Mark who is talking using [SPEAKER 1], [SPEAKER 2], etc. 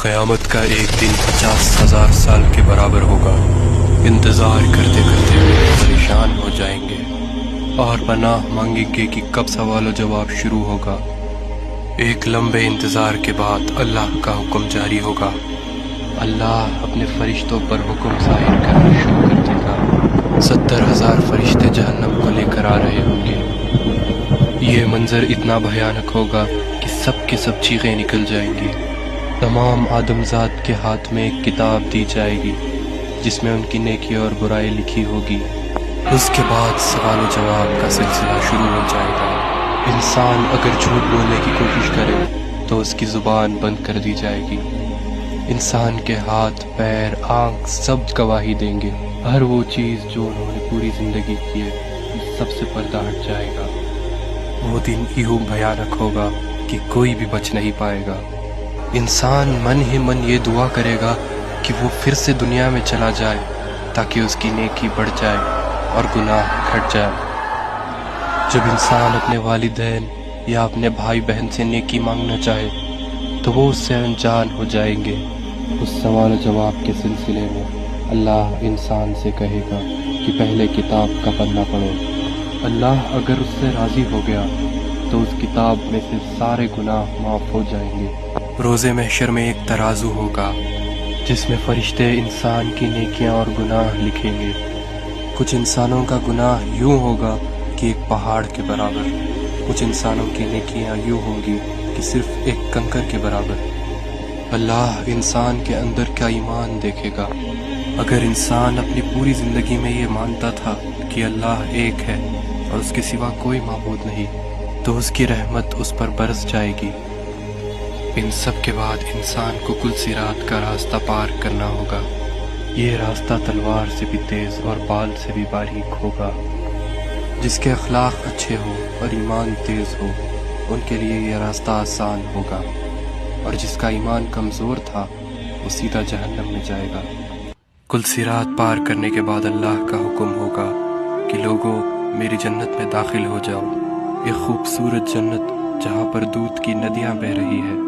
[SPEAKER 1] قیامت کا ایک دن 50,000 سال کے برابر ہوگا۔ انتظار کرتے کرتے لوگ پریشان ہو جائیں گے اور پناہ مانگیں گے کہ کب سوال و جواب شروع ہوگا۔ ایک لمبے انتظار کے بعد اللہ کا حکم جاری ہوگا۔ اللہ اپنے فرشتوں پر حکم ظاہر کرنا شروع کر دے گا۔ 70,000 فرشتے جہنم کو لے کر آ رہے ہوں گے۔ یہ منظر اتنا بھیانک ہوگا کہ سب کے سب چیخیں نکل جائیں گی۔ تمام آدمزاد کے ہاتھ میں ایک کتاب دی جائے گی جس میں ان کی نیکی اور برائی لکھی ہوگی۔ اس کے بعد سوال و جواب کا سلسلہ شروع ہو جائے گا۔ انسان اگر جھوٹ بولنے کی کوشش کرے تو اس کی زبان بند کر دی جائے گی۔ انسان کے ہاتھ، پیر، آنکھ سب گواہی دیں گے۔ ہر وہ چیز جو انہوں نے پوری زندگی کی ہے سب سے پردہ ہٹ جائے گا۔ وہ دن یوں بھیانک ہوگا کہ کوئی بھی بچ نہیں پائے گا۔ انسان من ہی من یہ دعا کرے گا کہ وہ پھر سے دنیا میں چلا جائے تاکہ اس کی نیکی بڑھ جائے اور گناہ گھٹ جائے۔ جب انسان اپنے والدین یا اپنے بھائی بہن سے نیکی مانگنا چاہے تو وہ اس سے انجان ہو جائیں گے۔ اس سوال و جواب کے سلسلے میں اللہ انسان سے کہے گا کہ پہلے کتاب کا پنہ پڑھو۔ اللہ اگر اس سے راضی ہو گیا تو اس کتاب میں سے سارے گناہ معاف ہو جائیں گے۔ روز محشر میں ایک ترازو ہوگا جس میں فرشتے انسان کی نیکیاں اور گناہ لکھیں گے۔ کچھ انسانوں کا گناہ یوں ہوگا کہ ایک پہاڑ کے برابر، کچھ انسانوں کی نیکیاں یوں ہوں گی کہ صرف ایک کنکر کے برابر۔ اللہ انسان کے اندر کا ایمان دیکھے گا۔ اگر انسان اپنی پوری زندگی میں یہ مانتا تھا کہ اللہ ایک ہے اور اس کے سوا کوئی معبود نہیں تو اس کی رحمت اس پر برس جائے گی۔ ان سب کے بعد انسان کو کل صراط کا راستہ پار کرنا ہوگا۔ یہ راستہ تلوار سے بھی تیز اور بال سے بھی باریک ہوگا۔ جس کے اخلاق اچھے ہو اور ایمان تیز ہو ان کے لیے یہ راستہ آسان ہوگا، اور جس کا ایمان کمزور تھا وہ سیدھا جہنم میں جائے گا۔ کل صراط پار کرنے کے بعد اللہ کا حکم ہوگا کہ لوگوں میری جنت میں داخل ہو جاؤ۔ یہ خوبصورت جنت جہاں پر دودھ کی ندیاں بہہ رہی ہے۔